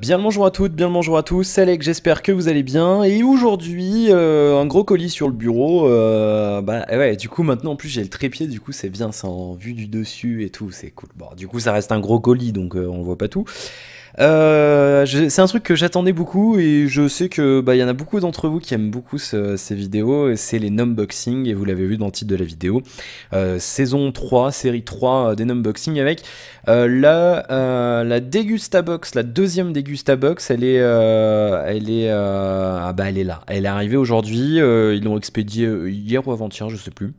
Bien le bonjour à toutes, bien le bonjour à tous, c'est Alex, j'espère que vous allez bien. Et aujourd'hui, un gros colis sur le bureau. Ouais, du coup maintenant en plus j'ai le trépied, du coup c'est bien, c'est en vue du dessus et tout, c'est cool. Bon, du coup ça reste un gros colis, donc on voit pas tout. C'est un truc que j'attendais beaucoup et je sais que il y en a beaucoup d'entre vous qui aiment beaucoup ces vidéos. Et c'est les numboxing et vous l'avez vu dans le titre de la vidéo. Saison 3, série 3 des numboxing avec la Degustabox, la deuxième Degustabox. Elle est là. Elle est arrivée aujourd'hui. Ils l'ont expédiée hier ou avant-hier, je sais plus.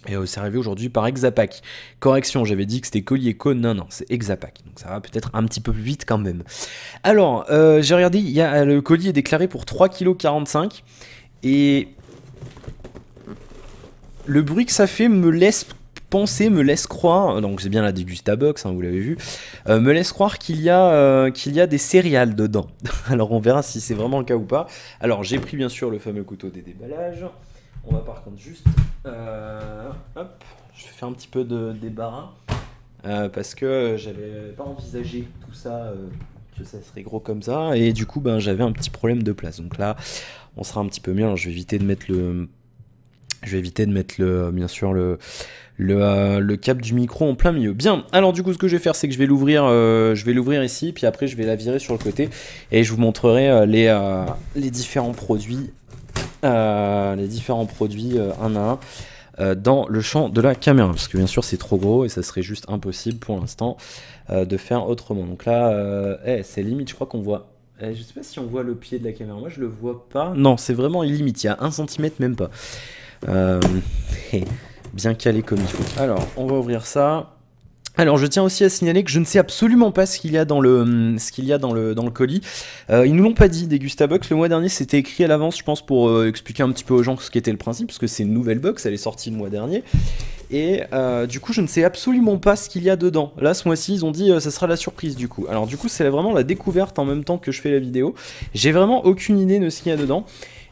Et c'est arrivé aujourd'hui par Exapack. Correction, j'avais dit que c'était Colis Eco, non, c'est Exapack. Donc ça va peut-être un petit peu plus vite quand même. Alors, j'ai regardé, le colis est déclaré pour 3,45 kg. Et le bruit que ça fait me laisse penser, me laisse croire, donc c'est bien la Degustabox, hein, vous l'avez vu, me laisse croire qu'il y a des céréales dedans. Alors on verra si c'est vraiment le cas ou pas. Alors j'ai pris bien sûr le fameux couteau des déballages. On va par contre juste, hop, je vais faire un petit peu de débarras parce que j'avais pas envisagé tout ça, que ça serait gros comme ça, et du coup j'avais un petit problème de place. Donc là, on sera un petit peu mieux. Alors je vais éviter de mettre bien sûr le câble du micro en plein milieu. Bien. Alors du coup, ce que je vais faire, c'est que je vais l'ouvrir ici, puis après je vais la virer sur le côté et je vous montrerai les différents produits. Un à un dans le champ de la caméra, parce que bien sûr c'est trop gros et ça serait juste impossible pour l'instant de faire autrement. Donc là c'est limite, je crois qu'on voit, je sais pas si on voit le pied de la caméra, moi je le vois pas, non c'est vraiment limite, il y a 1 cm même pas, bien calé comme il faut. Alors on va ouvrir ça. Alors je tiens aussi à signaler que je ne sais absolument pas ce qu'il y a dans le colis. Ils nous l'ont pas dit, Degustabox. Le mois dernier c'était écrit à l'avance, je pense, pour expliquer un petit peu aux gens ce qu'était le principe, parce que c'est une nouvelle box, elle est sortie le mois dernier. Et du coup je ne sais absolument pas ce qu'il y a dedans. Là ce mois-ci ils ont dit ça sera la surprise du coup. Alors du coup c'est vraiment la découverte en même temps que je fais la vidéo. J'ai vraiment aucune idée de ce qu'il y a dedans.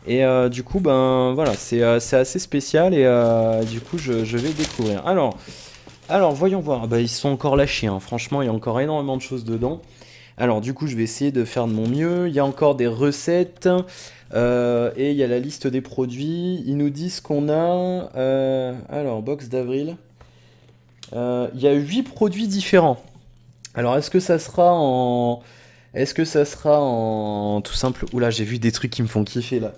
Et du coup voilà, c'est assez spécial et du coup je vais découvrir. Alors voyons voir, ils sont encore lâchés, hein. Franchement il y a encore énormément de choses dedans. Alors du coup je vais essayer de faire de mon mieux, il y a encore des recettes, et il y a la liste des produits. Ils nous disent qu'on a, alors box d'avril, il y a 8 produits différents. Alors est-ce que ça sera en tout simple, oula j'ai vu des trucs qui me font kiffer là.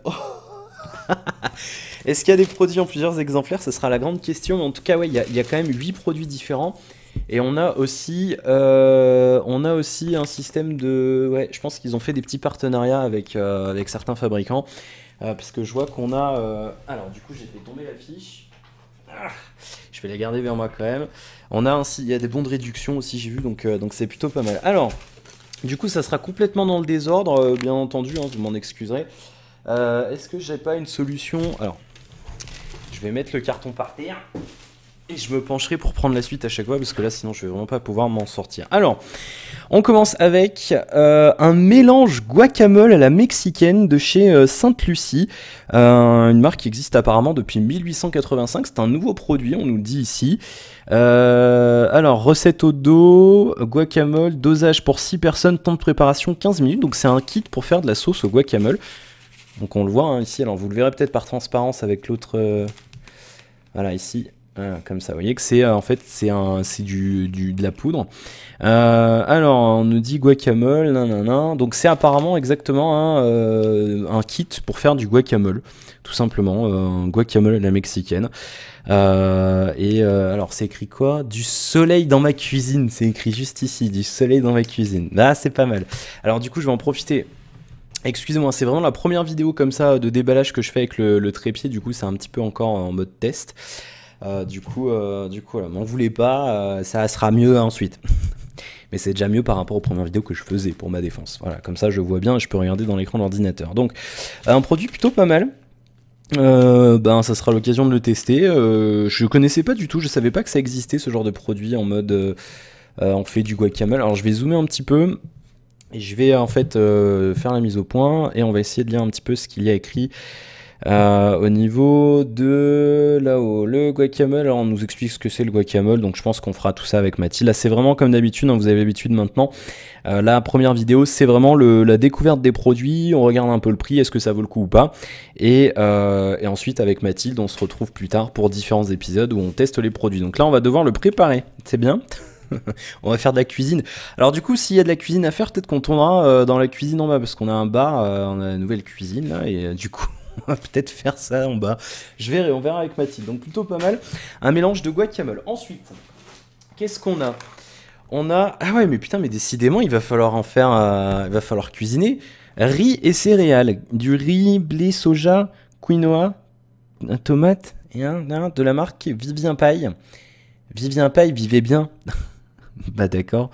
Est-ce qu'il y a des produits en plusieurs exemplaires? Ce sera la grande question. Mais en tout cas, ouais, il y a quand même 8 produits différents. Et on a aussi un système de... Ouais, je pense qu'ils ont fait des petits partenariats avec certains fabricants. Parce que je vois qu'on a... Alors, du coup, j'ai fait tomber la fiche. Je vais la garder vers moi quand même. Il y a des bons de réduction aussi, j'ai vu. Donc c'est plutôt pas mal. Alors, du coup, ça sera complètement dans le désordre, bien entendu. Hein, vous m'en excuserez. Est-ce que j'ai pas une solution? Alors, je vais mettre le carton par terre et je me pencherai pour prendre la suite à chaque fois parce que là sinon je vais vraiment pas pouvoir m'en sortir. Alors, on commence avec un mélange guacamole à la mexicaine de chez Sainte-Lucie, une marque qui existe apparemment depuis 1885. C'est un nouveau produit, on nous le dit ici. Alors, recette au dos, guacamole, dosage pour 6 personnes, temps de préparation 15 minutes. Donc c'est un kit pour faire de la sauce au guacamole. Donc on le voit hein, ici, alors vous le verrez peut-être par transparence avec l'autre, voilà ici, comme ça, vous voyez que c'est en fait c'est de la poudre. Alors on nous dit guacamole, nanana. Donc c'est apparemment exactement un kit pour faire du guacamole, tout simplement, un guacamole à la mexicaine. Alors c'est écrit quoi? Du soleil dans ma cuisine, c'est écrit juste ici, du soleil dans ma cuisine. Là c'est pas mal. Alors du coup je vais en profiter. Excusez-moi, c'est vraiment la première vidéo comme ça de déballage que je fais avec le trépied, du coup c'est un petit peu encore en mode test. Du coup voilà, m'en voulez pas, ça sera mieux ensuite. Mais c'est déjà mieux par rapport aux premières vidéos que je faisais pour ma défense. Voilà, comme ça je vois bien et je peux regarder dans l'écran de l'ordinateur. Donc un produit plutôt pas mal. Ça sera l'occasion de le tester. Je connaissais pas du tout, je savais pas que ça existait ce genre de produit en mode on fait du guacamole. Alors je vais zoomer un petit peu. Et je vais en fait faire la mise au point et on va essayer de lire un petit peu ce qu'il y a écrit Au niveau de là-haut, le guacamole, alors on nous explique ce que c'est le guacamole, donc je pense qu'on fera tout ça avec Mathilde. Là, c'est vraiment comme d'habitude, hein, vous avez l'habitude maintenant. La première vidéo, c'est vraiment la découverte des produits, on regarde un peu le prix, est-ce que ça vaut le coup ou pas. Et ensuite, avec Mathilde, on se retrouve plus tard pour différents épisodes où on teste les produits. Donc là, on va devoir le préparer, c'est bien. On va faire de la cuisine. Alors du coup, s'il y a de la cuisine à faire, peut-être qu'on tournera dans la cuisine en bas, parce qu'on a un bar, on a la nouvelle cuisine là, et du coup, on va peut-être faire ça en bas. Je verrai, on verra avec Mathilde. Donc plutôt pas mal. Un mélange de guacamole. Ensuite, qu'est-ce qu'on a? On a... Ah ouais, mais putain, mais décidément, il va falloir en faire... il va falloir cuisiner. Riz et céréales. Du riz, blé, soja, quinoa, tomate, et de la marque Vivien Paille. Vivien Paille, vivez bien. Bah d'accord.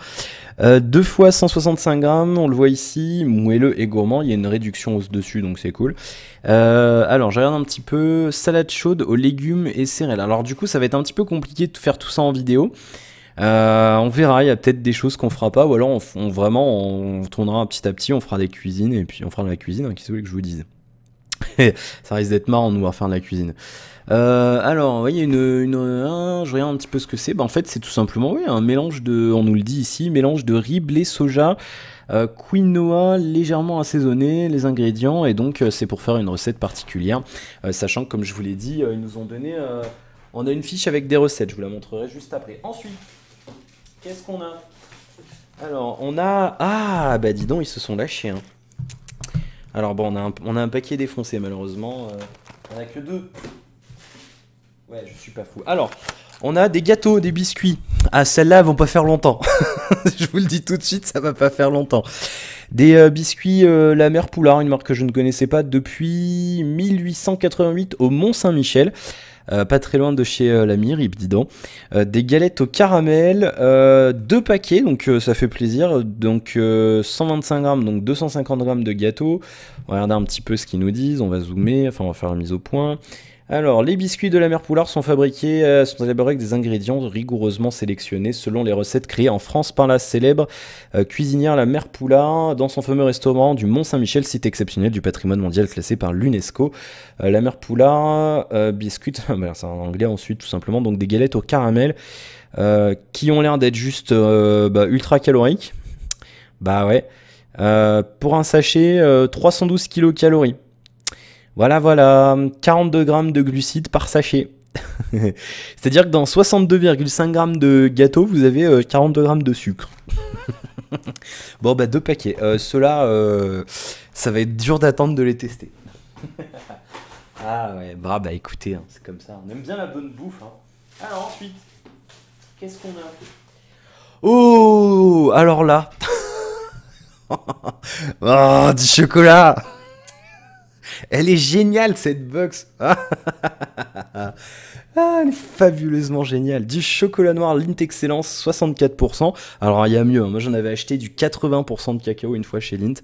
2 fois 165 grammes, on le voit ici, moelleux et gourmand, il y a une réduction au-dessus, donc c'est cool. Alors, je regarde un petit peu, salade chaude aux légumes et céréales. Alors du coup, ça va être un petit peu compliqué de faire tout ça en vidéo. On verra, il y a peut-être des choses qu'on fera pas, ou alors on tournera petit à petit, on fera des cuisines, et puis on fera de la cuisine, hein, qu'est-ce que vous voulez que je vous dise? Ça risque d'être marrant de nous voir faire de la cuisine. Alors, vous voyez, je regarde un petit peu ce que c'est. Bah, en fait, c'est tout simplement oui, un mélange de, on nous le dit ici, mélange de riz, blé, soja, quinoa légèrement assaisonné, les ingrédients, et donc c'est pour faire une recette particulière. Sachant que, comme je vous l'ai dit, ils nous ont donné, on a une fiche avec des recettes, je vous la montrerai juste après. Ensuite, qu'est-ce qu'on a? Alors, on a, ah, bah dis donc, ils se sont lâchés, hein. Alors bon, on a un paquet défoncé malheureusement, on a que 2. Ouais, je suis pas fou. Alors, on a des gâteaux, des biscuits. Ah, celles-là, elles vont pas faire longtemps. Je vous le dis tout de suite, ça va pas faire longtemps. Des biscuits La Mère Poulard, une marque que je ne connaissais pas depuis 1888 au Mont-Saint-Michel. Pas très loin de chez la Mire, dis donc. Des galettes au caramel, 2 paquets, donc ça fait plaisir. Donc 125 grammes, donc 250 grammes de gâteau. On va regarder un petit peu ce qu'ils nous disent, on va zoomer, enfin on va faire la mise au point. Alors, les biscuits de la Mère Poulard sont sont élaborés avec des ingrédients rigoureusement sélectionnés selon les recettes créées en France par la célèbre cuisinière La Mère Poulard dans son fameux restaurant du Mont-Saint-Michel, site exceptionnel du patrimoine mondial classé par l'UNESCO. La Mère Poulard, biscuits, c'est en anglais ensuite tout simplement, donc des galettes au caramel qui ont l'air d'être juste ultra caloriques. Bah ouais. Pour un sachet, 312 kcal. Voilà, 42 grammes de glucides par sachet. C'est-à-dire que dans 62,5 grammes de gâteau, vous avez 42 grammes de sucre. Bon, bah 2 paquets. Ceux-là, ça va être dur d'attendre de les tester. Ah ouais, bah écoutez, hein, c'est comme ça. On aime bien la bonne bouffe. Hein. Alors ensuite, qu'est-ce qu'on a? Oh, alors là. Oh, du chocolat. Elle est géniale cette box. Ah, elle est fabuleusement géniale. Du chocolat noir Lindt Excellence 64%. Alors il y a mieux, moi j'en avais acheté du 80% de cacao une fois chez Lindt.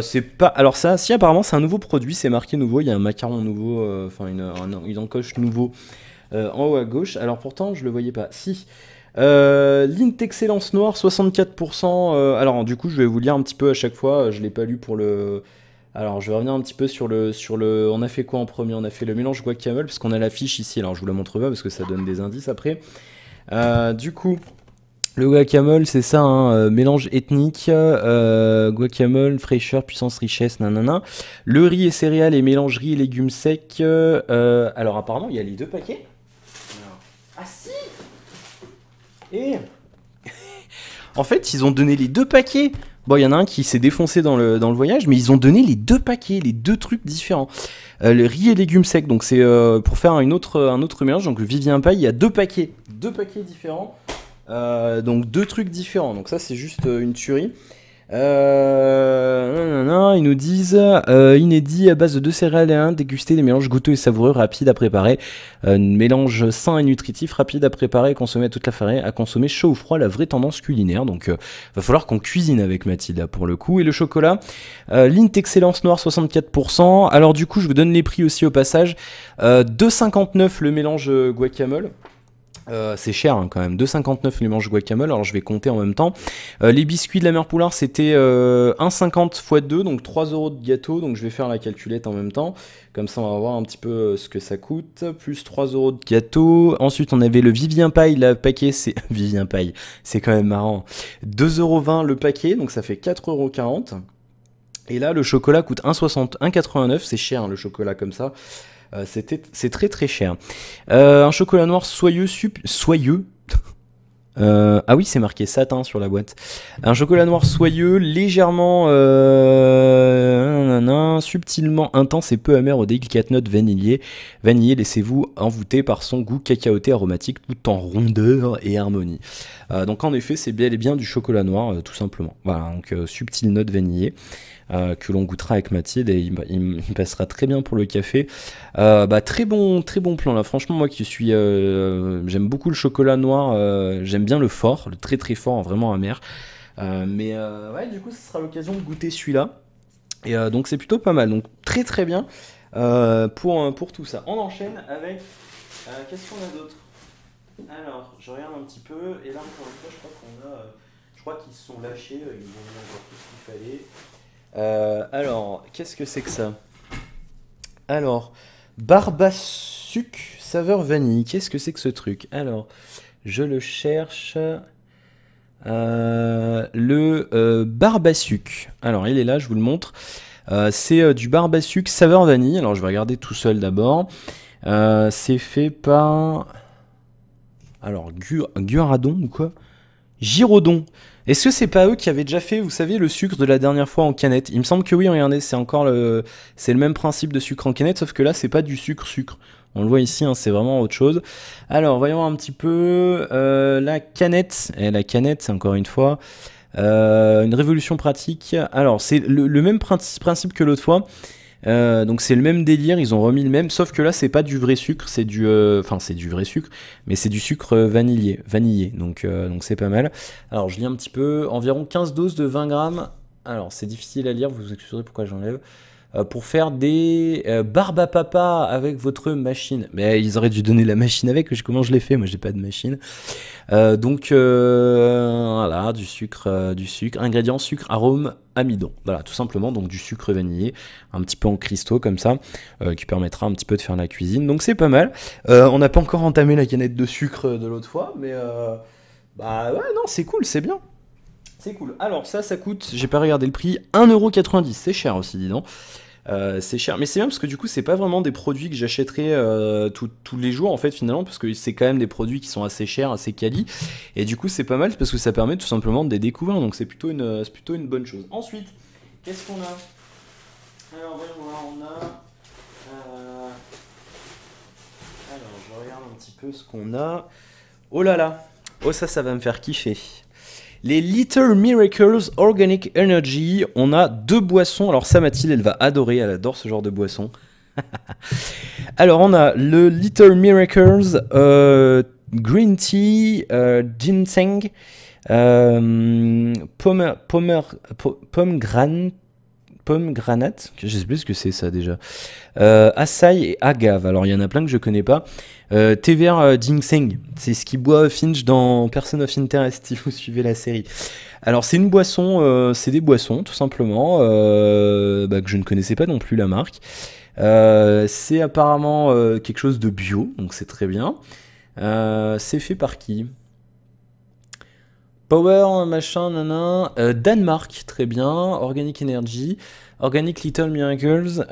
C'est pas... Alors ça, si apparemment c'est un nouveau produit, c'est marqué nouveau, il y a un macaron nouveau, enfin une encoche nouveau en haut à gauche. Alors pourtant je le voyais pas. Si. Lindt Excellence noir 64%. Alors du coup je vais vous lire un petit peu à chaque fois, je l'ai pas lu pour le... Alors je vais revenir un petit peu sur le... On a fait quoi en premier? On a fait le mélange guacamole, parce qu'on a la fiche ici, alors je vous la montre pas parce que ça donne des indices après. Du coup, le guacamole c'est ça, hein, mélange ethnique, guacamole, fraîcheur, puissance, richesse, nanana. Le riz et céréales et mélange riz et légumes secs. Alors apparemment il y a les 2 paquets. Ah si. Et... en fait ils ont donné les 2 paquets. Bon, il y en a un qui s'est défoncé dans le voyage, mais ils ont donné les 2 paquets, les 2 trucs différents. Le riz et légumes secs, donc c'est pour faire un autre mélange. Donc le Vivien Paille, il y a 2 paquets différents. Donc 2 trucs différents. Donc ça, c'est juste une tuerie. Ils nous disent inédit à base de 2 céréales et 1, déguster des mélanges goûteux et savoureux, rapides à préparer, mélange sain et nutritif, rapide à préparer et consommer à toute la farine, à consommer chaud ou froid, la vraie tendance culinaire. Donc va falloir qu'on cuisine avec Mathilde là, pour le coup. Et le chocolat Lindt Excellence noir 64%. Alors du coup je vous donne les prix aussi au passage. 2,59 le mélange guacamole. C'est cher hein, quand même, 2,59 les manches guacamole, alors je vais compter en même temps. Les biscuits de la mère Poulard c'était 1,50 x 2, donc 3 euros de gâteau, donc je vais faire la calculette en même temps, comme ça on va voir un petit peu ce que ça coûte, plus 3 euros de gâteau. Ensuite on avait le Vivien Paille, le paquet c'est... Vivien Paille, c'est quand même marrant. 2,20 € le paquet, donc ça fait 4,40 €. Et là le chocolat coûte 1,60, 1,89, c'est cher hein, le chocolat comme ça. C'est très très cher. Un chocolat noir soyeux, soyeux. Ah oui, c'est marqué satin sur la boîte. Un chocolat noir soyeux, légèrement subtilement intense et peu amer aux délicates notes vanillées. Vanillé, laissez-vous envoûter par son goût cacaoté aromatique tout en rondeur et harmonie. Donc en effet, c'est bel et bien du chocolat noir, tout simplement. Voilà, donc subtile note vanillée. Que l'on goûtera avec Mathilde et il passera très bien pour le café. Très bon plan là. Franchement, moi qui suis, j'aime beaucoup le chocolat noir. J'aime bien le fort, le très très fort, vraiment amer. Ouais, du coup, ce sera l'occasion de goûter celui-là. Et donc c'est plutôt pas mal. Donc très très bien pour tout ça. On enchaîne avec qu'est-ce qu'on a d'autre? Alors, je regarde un petit peu et là encore une fois, je crois qu'ils se sont lâchés. Ils ont mis encore tout ce qu'il fallait. Alors, qu'est-ce que c'est que ça? Alors, Barbasuc saveur vanille. Qu'est-ce que c'est que ce truc? Alors, je le cherche. Le Barbasuc. Alors, il est là, je vous le montre. C'est du Barbasuc saveur vanille. Alors, je vais regarder tout seul d'abord. C'est fait par... Alors, Guradon ou quoi? Giraudon. Est-ce que c'est pas eux qui avaient déjà fait, vous savez, le sucre de la dernière fois en canette? Il me semble que oui, regardez, c'est le même principe de sucre en canette, sauf que là, c'est pas du sucre. On le voit ici, hein, c'est vraiment autre chose. Alors, voyons un petit peu la canette. Et la canette, c'est encore une fois une révolution pratique. Alors, c'est le même principe que l'autre fois. Donc c'est le même délire, ils ont remis le même, sauf que là c'est pas du vrai sucre, c'est du, c'est du vrai sucre, mais c'est du sucre vanillé, donc c'est pas mal. Alors je lis un petit peu, environ 15 doses de 20 grammes, alors c'est difficile à lire, vous excuserez pourquoi j'enlève, pour faire des barbes à papa avec votre machine. Mais ils auraient dû donner la machine avec, comment je l'ai fait, moi j'ai pas de machine. Voilà, du sucre, ingrédients sucre, arôme, amidon. Voilà, tout simplement, donc du sucre vanillé, un petit peu en cristaux comme ça, qui permettra un petit peu de faire la cuisine. Donc c'est pas mal. On n'a pas encore entamé la canette de sucre de l'autre fois, mais ouais, non, c'est cool, c'est bien. C'est cool. Alors ça coûte, j'ai pas regardé le prix, 1,90 €. C'est cher aussi, dis donc. C'est cher, mais c'est bien parce que du coup c'est pas vraiment des produits que j'achèterais tous les jours en fait finalement, parce que c'est quand même des produits qui sont assez chers, assez quali, et du coup c'est pas mal parce que ça permet tout simplement de les découvrir, donc c'est plutôt une bonne chose. Ensuite, qu'est-ce qu'on a? Alors voyons voir, on a alors je regarde un petit peu ce qu'on a. Oh là là, oh ça va me faire kiffer. Les Little Miracles Organic Energy, on a 2 boissons. Alors ça, Mathilde, elle va adorer, elle adore ce genre de boisson. Alors on a le Little Miracles Green Tea Ginseng Pomegranate, je sais plus ce que c'est ça déjà. Açaï et agave. Alors il y en a plein que je connais pas. Thé vert ginseng, c'est ce qui boit Finch dans Person of Interest si vous suivez la série. Alors c'est une boisson, c'est des boissons tout simplement que je ne connaissais pas non plus la marque. C'est apparemment quelque chose de bio, donc c'est très bien. C'est fait par qui? Power, machin, nanan. Danemark, très bien. Organic Energy. Organic Little Miracles.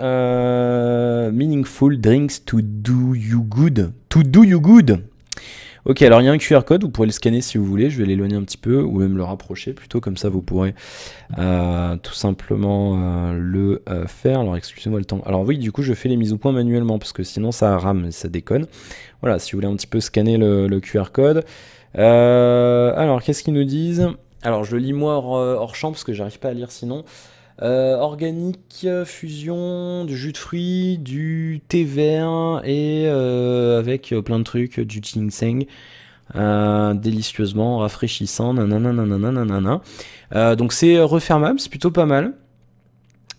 Meaningful Drinks to do you good. To do you good. Ok, alors il y a un QR code, vous pourrez le scanner si vous voulez. Je vais l'éloigner un petit peu, ou même le rapprocher plutôt, comme ça vous pourrez tout simplement le faire. Alors excusez-moi le temps. Alors oui, du coup je fais les mises au point manuellement, parce que sinon ça rame, ça déconne. Voilà, si vous voulez un petit peu scanner le QR code. Alors, qu'est-ce qu'ils nous disent? Alors, je le lis moi hors champ parce que j'arrive pas à lire sinon. Organique, fusion, du jus de fruits, du thé vert et avec plein de trucs, du ginseng. Délicieusement rafraîchissant, nanana. Donc, c'est refermable, c'est plutôt pas mal.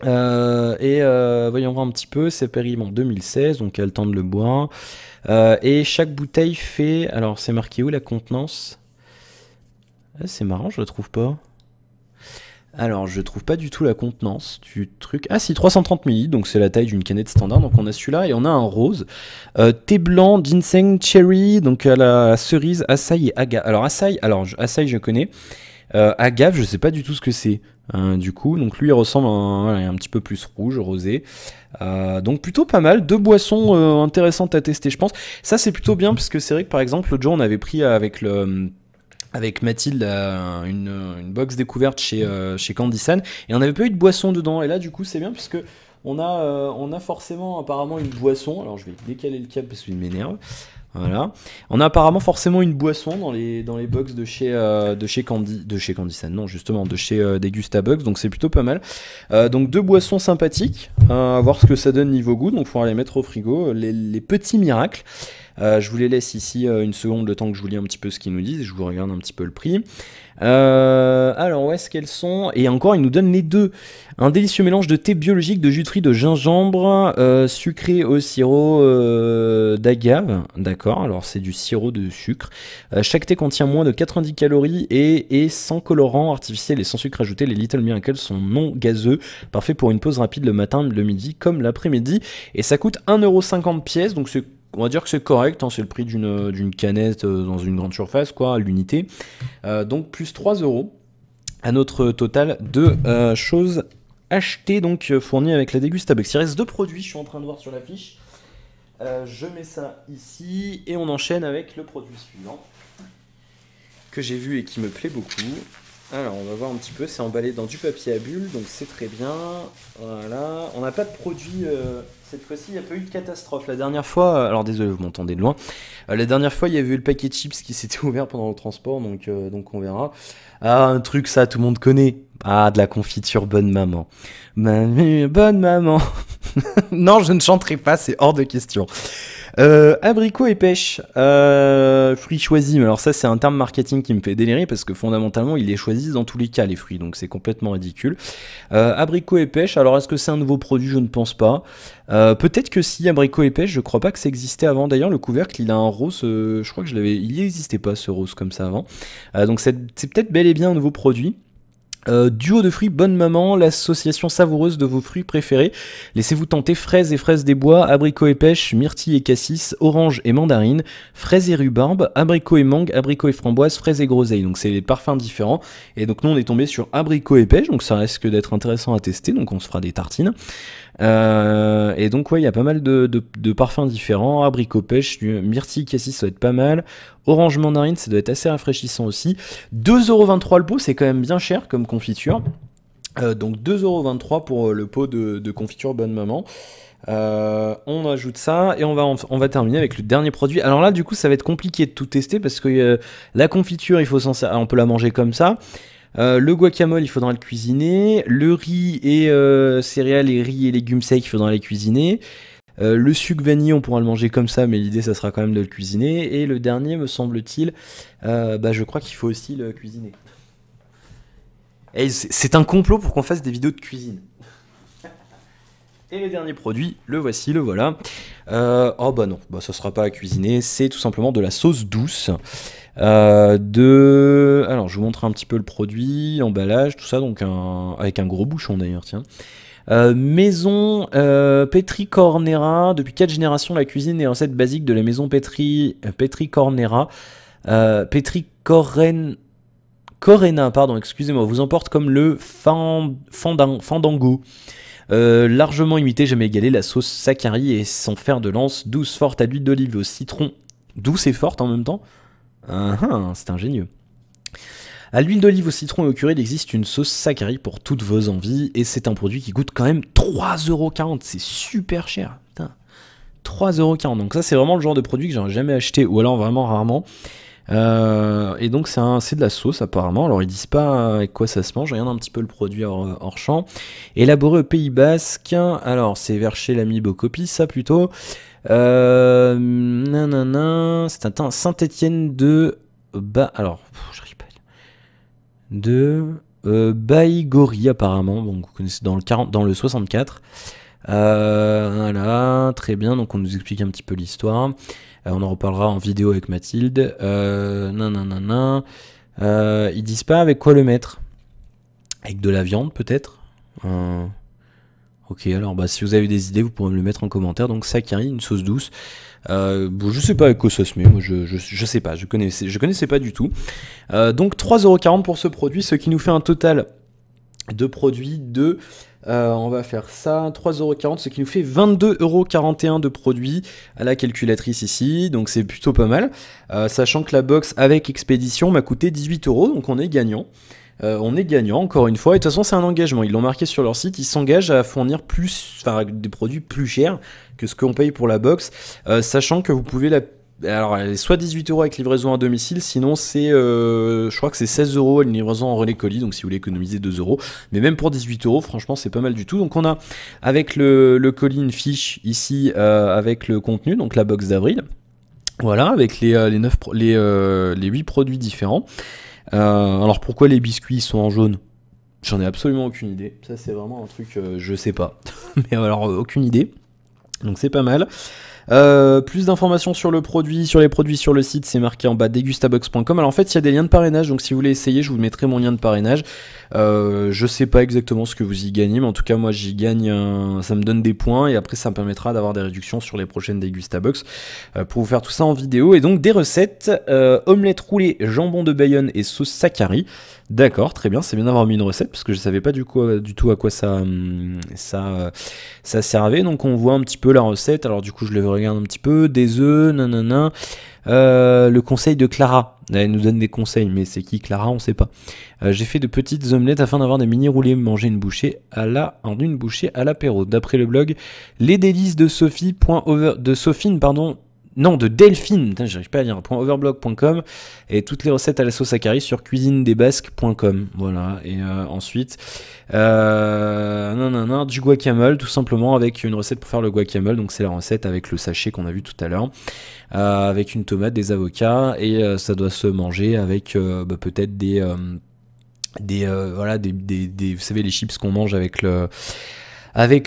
Voyons voir un petit peu, c'est périmé en 2016, donc il y a le temps de le boire. Et chaque bouteille fait... Alors c'est marqué où la contenance? C'est marrant, je le trouve pas. Alors je trouve pas du tout la contenance du truc. Ah si, 330 ml, donc c'est la taille d'une canette standard. Donc on a celui-là et on a un rose. Thé blanc, ginseng, cherry, donc à la cerise, açaï et agave. Alors açaï je connais. Agave, je sais pas du tout ce que c'est. Du coup, donc lui il ressemble à un petit peu plus rouge, rosé. Donc plutôt pas mal, deux boissons intéressantes à tester je pense. Ça c'est plutôt bien parce que c'est vrai que par exemple l'autre jour on avait pris avec Mathilde une box découverte chez Candy San et on n'avait pas eu de boisson dedans et là du coup c'est bien puisque on a forcément apparemment une boisson. Alors je vais décaler le câble parce qu'il m'énerve. Voilà. On a apparemment forcément une boisson dans les box de chez Candy San, non justement de chez Degustabox, donc c'est plutôt pas mal. Donc deux boissons sympathiques, à voir ce que ça donne niveau goût, donc il faudra les mettre au frigo, les petits miracles. Je vous les laisse ici une seconde, le temps que je vous lis un petit peu ce qu'ils nous disent, et je vous regarde un petit peu le prix. Alors où est-ce qu'elles sont? Et encore ils nous donnent les deux. Un délicieux mélange de thé biologique, de jus de fruits, de gingembre, sucré au sirop d'agave. D'accord, alors c'est du sirop de sucre. Chaque thé contient moins de 90 calories et sans colorant artificiel et sans sucre ajouté. Les Little Miracles sont non gazeux, parfait pour une pause rapide le matin, le midi comme l'après-midi. Et ça coûte 1,50 € pièce, donc c'est... On va dire que c'est correct, hein, c'est le prix d'une canette dans une grande surface, quoi, à l'unité. Donc plus 3 € à notre total de choses achetées, donc fournies avec la Degustabox. Il reste deux produits, je suis en train de voir sur la fiche. Je mets ça ici et on enchaîne avec le produit suivant que j'ai vu et qui me plaît beaucoup. Alors on va voir un petit peu, c'est emballé dans du papier à bulles, donc c'est très bien. Voilà, on n'a pas de produit... Cette fois-ci, il n'y a pas eu de catastrophe. La dernière fois, alors désolé, vous m'entendez de loin. La dernière fois, il y avait eu le paquet de chips qui s'était ouvert pendant le transport, donc on verra. Ah, un truc, ça, tout le monde connaît. Ah, de la confiture bonne maman. Bonne maman. Non, je ne chanterai pas, c'est hors de question. Abricot et pêche, fruits choisis, mais alors ça c'est un terme marketing qui me fait délirer parce que fondamentalement ils les choisissent dans tous les cas les fruits, donc c'est complètement ridicule. Abricot et pêche, alors est-ce que c'est un nouveau produit? Je ne pense pas. Peut-être que si, abricot et pêche, je crois pas que ça existait avant. D'ailleurs le couvercle il a un rose, je crois que il y existait pas ce rose comme ça avant. Donc c'est peut-être bel et bien un nouveau produit. Duo de fruits Bonne Maman, l'association savoureuse de vos fruits préférés. Laissez-vous tenter fraises et fraises des bois, abricots et pêche, myrtille et cassis, orange et mandarine, fraises et rhubarbe, abricots et mangue, abricots et framboise, fraises et groseille. Donc c'est des parfums différents. Et donc nous on est tombé sur abricots et pêche, donc ça risque d'être intéressant à tester, donc on se fera des tartines. Et donc ouais, il y a pas mal de parfums différents. Abricot pêche, myrtille cassis, ça doit être pas mal. Orange mandarine, ça doit être assez rafraîchissant aussi. 2,23 € le pot, c'est quand même bien cher comme confiture. Donc 2,23 € pour le pot de confiture Bonne Maman. On ajoute ça et on va terminer avec le dernier produit. Alors là du coup ça va être compliqué de tout tester parce que la confiture il faut on peut la manger comme ça. Le guacamole, il faudra le cuisiner. Le riz et céréales et riz et légumes secs, il faudra les cuisiner. Le sucre vanille, on pourra le manger comme ça, mais l'idée, ça sera quand même de le cuisiner. Et le dernier, me semble-t-il, je crois qu'il faut aussi le cuisiner. Et c'est un complot pour qu'on fasse des vidéos de cuisine. Et le dernier produit, le voici, le voilà. Oh bah non, ça sera pas à cuisiner, c'est tout simplement de la sauce douce. Alors je vous montre un petit peu le produit, l'emballage, tout ça, donc avec un gros bouchon d'ailleurs, tiens. Maison Petri Cornera, depuis 4 générations, la cuisine et recettes basiques de la maison Petri Cornera. Petri Corena, pardon, excusez-moi, vous emporte comme le fandango. Largement imité, jamais égalé, la sauce Sakari et son fer de lance, douce, forte à l'huile d'olive et au citron. Douce et forte en même temps. C'est ingénieux. À l'huile d'olive, au citron et au curry, il existe une sauce Sakari pour toutes vos envies. Et c'est un produit qui coûte quand même 3,40 €. C'est super cher. Putain. 3,40 €. Donc ça, c'est vraiment le genre de produit que j'aurais jamais acheté. Ou alors vraiment rarement. Et donc c'est de la sauce apparemment. Alors ils disent pas avec quoi ça se mange. Je regarde un petit peu le produit hors champ. Élaboré au Pays Basque. Alors c'est vers chez l'ami Bocopi, ça plutôt. C'est Saint-Étienne de... j'arrive pas. Baigori apparemment, donc vous connaissez dans le 64. Voilà, très bien, donc on nous explique un petit peu l'histoire. On en reparlera en vidéo avec Mathilde. Ils disent pas avec quoi le mettre. Avec de la viande peut-être. Ok, alors bah, si vous avez des idées, vous pourrez me le mettre en commentaire. Donc Sakari, une sauce douce. Bon, je sais pas avec quoi ça se met, moi je sais pas, je connaissais pas du tout. Donc 3,40€ pour ce produit, ce qui nous fait un total de produits de... on va faire ça, 3,40€, ce qui nous fait 22,41€ de produits à la calculatrice ici, donc c'est plutôt pas mal. Sachant que la box avec expédition m'a coûté 18€, donc on est gagnant. Encore une fois, et de toute façon c'est un engagement, ils l'ont marqué sur leur site, ils s'engagent à fournir des produits plus chers que ce qu'on paye pour la box, sachant que vous pouvez alors elle est soit 18€ avec livraison à domicile, sinon c'est je crois que c'est 16€ une livraison en relais colis, donc si vous voulez économiser 2€, mais même pour 18€, franchement c'est pas mal du tout. Donc on a avec le colis une fiche ici avec le contenu, donc la box d'avril, voilà, avec les 8 produits différents. Alors pourquoi les biscuits sont en jaune? J'en ai absolument aucune idée. Ça c'est vraiment un truc, je sais pas. Mais alors aucune idée. Donc c'est pas mal. Plus d'informations sur le produit, sur les produits sur le site, c'est marqué en bas degustabox.com. Alors en fait il y a des liens de parrainage, donc si vous voulez essayer, je vous mettrai mon lien de parrainage. Je sais pas exactement ce que vous y gagnez, mais en tout cas moi j'y gagne, ça me donne des points et après ça me permettra d'avoir des réductions sur les prochaines Degustabox pour vous faire tout ça en vidéo. Et donc des recettes, omelette roulée, jambon de Bayonne et sauce Sakari. D'accord, très bien, c'est bien d'avoir mis une recette parce que je savais pas du tout à quoi ça servait. Donc on voit un petit peu la recette. Alors du coup je le regarde un petit peu, des œufs, nanana. Le conseil de Clara, elle nous donne des conseils, mais c'est qui Clara, on sait pas. J'ai fait de petites omelettes afin d'avoir des mini roulés, manger une bouchée à l'apéro. D'après le blog Les délices de de Delphine, j'arrive pas à lire, .overblog.com, et toutes les recettes à la sauce Sakari sur cuisinedesbasques.com. Voilà, et ensuite du guacamole, tout simplement, avec une recette pour faire le guacamole. Donc c'est la recette avec le sachet qu'on a vu tout à l'heure, avec une tomate, des avocats, et ça doit se manger avec peut-être vous savez, les chips qu'on mange avec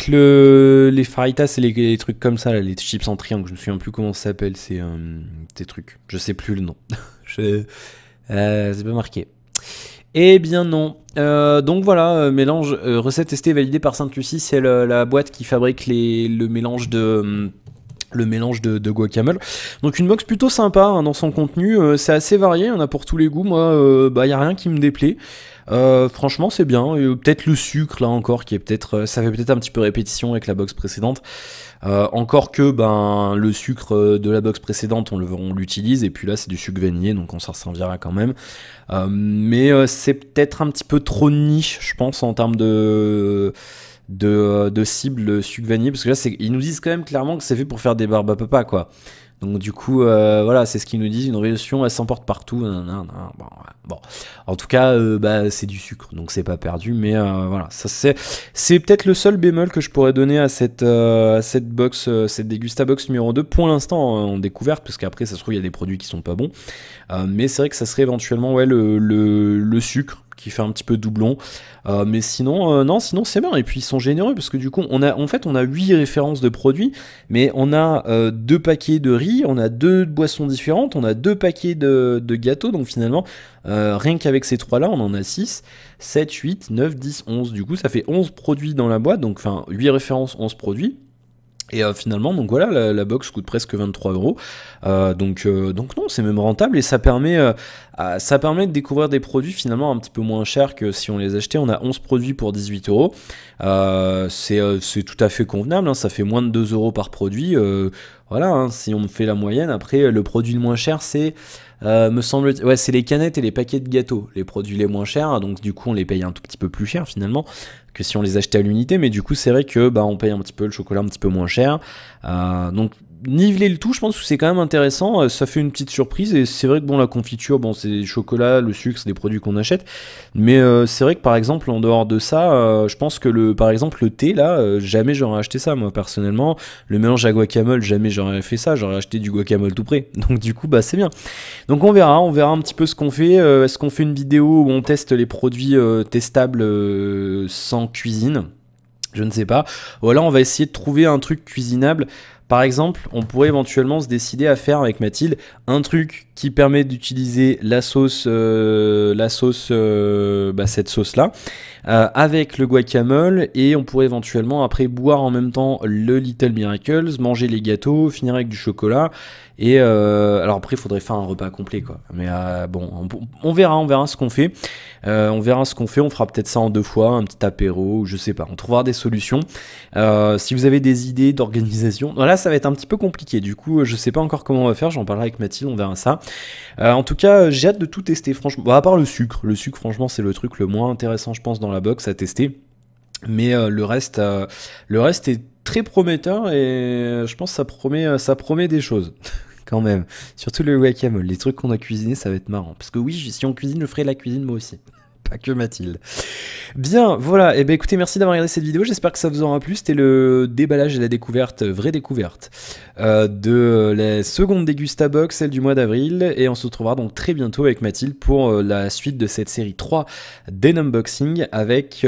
les faritas et les trucs comme ça, là, les chips en triangle, je me souviens plus comment ça s'appelle, ces trucs, je sais plus le nom. C'est pas marqué. Eh bien non. Donc voilà, mélange, recette testée validée par Sainte-Lucie, c'est la boîte qui fabrique le mélange de guacamole. Donc une box plutôt sympa hein, dans son contenu, c'est assez varié, on a pour tous les goûts. Moi, y a rien qui me déplaît. Franchement c'est bien, peut-être le sucre là encore qui est peut-être, ça fait peut-être un petit peu répétition avec la box précédente, encore que le sucre de la box précédente on l'utilise, et puis là c'est du sucre vanillé donc on s'en servira quand même, mais c'est peut-être un petit peu trop niche je pense en termes de cible sucre vanillé, parce que là ils nous disent quand même clairement que c'est fait pour faire des barbes à papa quoi. Donc du coup, voilà, c'est ce qu'ils nous disent, une réduction, elle s'emporte partout. Bon. En tout cas, c'est du sucre, donc c'est pas perdu, mais voilà, ça c'est peut-être le seul bémol que je pourrais donner à cette box, cette Degustabox numéro 2, pour l'instant en découverte, parce qu'après, ça se trouve, il y a des produits qui sont pas bons, mais c'est vrai que ça serait éventuellement le sucre, qui fait un petit peu doublon, mais sinon non, sinon c'est bien. Et puis ils sont généreux parce que du coup on a 8 références de produits, mais on a 2 paquets de riz, on a 2 boissons différentes, on a 2 paquets de gâteaux, donc finalement rien qu'avec ces 3 là on en a 6, 7, 8, 9, 10, 11, du coup ça fait 11 produits dans la boîte, donc enfin 8 références, 11 produits. Et finalement, donc voilà, la box coûte presque 23€. Donc non, c'est même rentable, et ça permet de découvrir des produits finalement un petit peu moins chers que si on les achetait. On a 11 produits pour 18€. C'est tout à fait convenable, hein, ça fait moins de 2€ par produit. Voilà, hein, si on fait la moyenne. Après, le produit le moins cher, c'est... me semble, ouais, c'est les canettes et les paquets de gâteaux, les produits les moins chers, donc du coup on les paye un tout petit peu plus cher finalement que si on les achetait à l'unité, mais du coup c'est vrai que on paye un petit peu le chocolat un petit peu moins cher, donc niveler le tout, je pense que c'est quand même intéressant, ça fait une petite surprise, et c'est vrai que bon, la confiture, bon, c'est le chocolat, le sucre, c'est des produits qu'on achète, mais c'est vrai que par exemple, en dehors de ça, je pense que par exemple, le thé, là, jamais j'aurais acheté ça, moi, personnellement, le mélange à guacamole, jamais j'aurais fait ça, j'aurais acheté du guacamole tout prêt, donc du coup, bah, c'est bien. Donc on verra un petit peu ce qu'on fait, est-ce qu'on fait une vidéo où on teste les produits testables sans cuisine? Je ne sais pas. Voilà, on va essayer de trouver un truc cuisinable. Par exemple, on pourrait éventuellement se décider à faire avec Mathilde un truc qui permet d'utiliser cette sauce-là, avec le guacamole, et on pourrait éventuellement après boire en même temps le Little Miracles, manger les gâteaux, finir avec du chocolat. Et alors après, il faudrait faire un repas complet, quoi. Mais bon, on verra ce qu'on fait. On verra ce qu'on fait. On fera peut-être ça en 2 fois, un petit apéro, ou je sais pas. On trouvera des solutions. Si vous avez des idées d'organisation, là, ça va être un petit peu compliqué. Du coup, je sais pas encore comment on va faire. J'en parlerai avec Mathilde. On verra ça. En tout cas, j'ai hâte de tout tester. Franchement, bon, à part le sucre. Le sucre, franchement, c'est le truc le moins intéressant, je pense, dans la box à tester. Mais le reste est très prometteur, et je pense que ça promet des choses. Quand même. Surtout le guacamole. Les trucs qu'on a cuisinés, ça va être marrant. Parce que oui, si on cuisine, je ferai la cuisine moi aussi. Pas que Mathilde. Bien, voilà. Et ben écoutez, merci d'avoir regardé cette vidéo. J'espère que ça vous aura plu. C'était le déballage et la découverte, vraie découverte, de la seconde Dégustabox, celle du mois d'avril. Et on se retrouvera donc très bientôt avec Mathilde pour la suite de cette série 3 d'Unboxing avec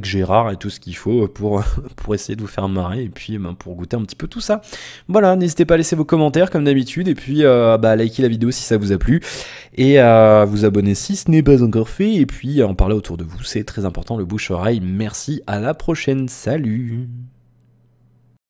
Gérard et tout ce qu'il faut pour essayer de vous faire marrer et puis pour goûter un petit peu tout ça. Voilà, n'hésitez pas à laisser vos commentaires comme d'habitude, et puis liker la vidéo si ça vous a plu, et à vous abonner si ce n'est pas encore fait, et puis en parler autour de vous, c'est très important, le bouche-oreille. Merci, à la prochaine, salut.